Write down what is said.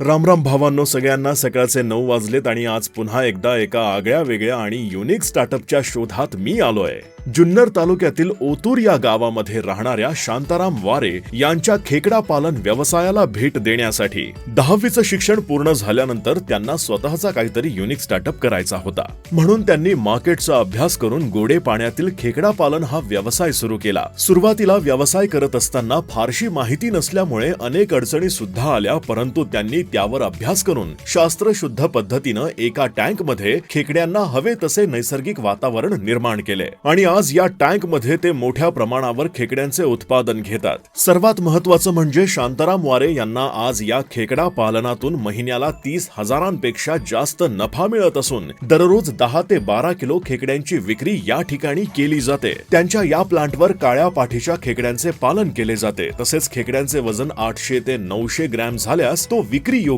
रामराम भावांनो, सगळ्यांना सकाळचे 9 वाजलेत आणि आज पुन्हा एकदा एका आगळ्या वेगळ्या आणि युनिक स्टार्टअपच्या शोधात मी आलोय. जुन्नर तालुक्यातील ओतूर या गावामध्ये राहणाऱ्या शांताराम वारे यांच्या खेकडा पालन व्यवसायाला भेट देण्यासाठी 10वीचं शिक्षण पूर्ण झाल्यानंतर त्यांना स्वतःचा काहीतरी युनिक स्टार्टअप करायचा होता. म्हणून त्यांनी मार्केटचा अभ्यास करून गोडे पाण्यातील खेकडा पालन हा व्यवसाय सुरू केला. सुरुवातीला व्यवसाय करत असताना फारशी माहिती नसल्यामुळे अनेक अडचणी सुद्धा आल्या, परंतु त्यांनी त्यावर अभ्यास करून शास्त्रशुद्ध पद्धतीनं एका टँक मध्ये खेकड्यांना हवे तसे नैसर्गिक वातावरण निर्माण केले आणि आज या टँक मध्ये ते मोठ्या प्रमाणावर खेकड्यांचे उत्पादन घेतात. सर्वात महत्त्वाचं म्हणजे शांताराम वारे यांना आज या खेकडा पालनातून महिन्याला 30,000पेक्षा जास्त नफा मिळत असून दररोज 10 ते 12 किलो खेकड्यांची विक्री या ठिकाणी केली जाते. त्यांच्या या प्लांटवर काळ्या पाठीच्या खेकड्यांचे पालन केले जाते. तसेच खेकड्यांचे वजन 800 ते 900 ग्रॅम झाल्यास तो विक्री